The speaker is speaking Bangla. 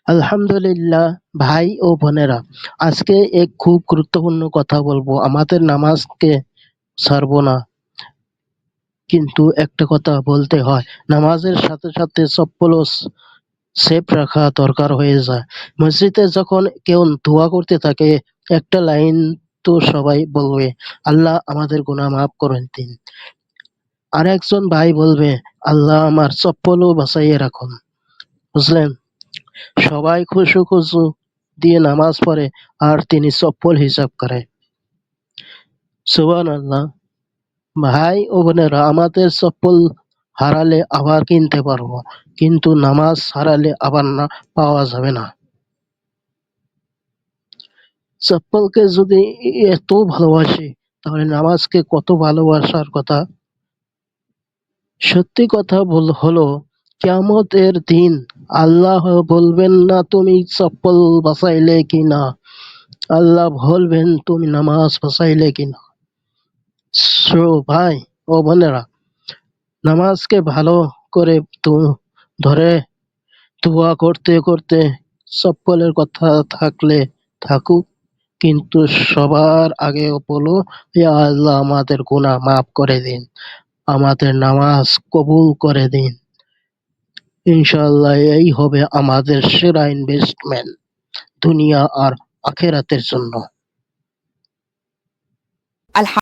আলহামদুলিল্লাহ। ভাই ও বোনেরা, আজকে এক খুব গুরুত্বপূর্ণ কথা বলবো। আমাদের নামাজকে ছাড়বো না, কিন্তু একটা কথা বলতে হয়, নামাজের সাথে সাথে চপ্পলও সেফ রাখা দরকার হয়ে যায়। মসজিদে যখন কেউ দোয়া করতে থাকে, একটা লাইন তো সবাই বলবে, আল্লাহ আমাদের গুনাহ মাফ করে দিন। আর একজন ভাই বলবে, আল্লাহ আমার চপ্পলও বাঁচাইয়ে রাখুন। বুঝলেন? সবাই খুশু খুশু দিয়ে নামাজ পড়ে, আর তিনি চপ্পল হিসাব করে। সুবহানাল্লাহ। ভাই ও বোনেরা, আমাদের চপ্পল হারালে আবার কিনতে পারবো, কিন্তু নামাজ হারালে আবার না পাওয়া যাবে না। চপ্পলকে যদি এত ভালোবাসি, তাহলে নামাজকে কত ভালোবাসার কথা। সত্যি কথা হলো, কিয়ামতের দিন আল্লাহ বলবেন না তুমি চপ্পল বাঁচাইলে কিনা, আল্লাহ বলবেন তুমি নামাজ বাঁচাইলে কিনা। সো ভাই ও বোনেরা, নামাজকে ভালো করে ধরে দোয়া করতে করতে চপ্পলের কথা থাকলে থাকুক, কিন্তু সবার আগে বলো, ইয়া আল্লাহ আমাদের গুনাহ মাফ করে দিন, আমাদের নামাজ কবুল করে দিন। ইনশাআল্লাহ এই হবে আমাদের সেরা ইনভেস্টমেন্ট, দুনিয়া আর আখেরাতের জন্য।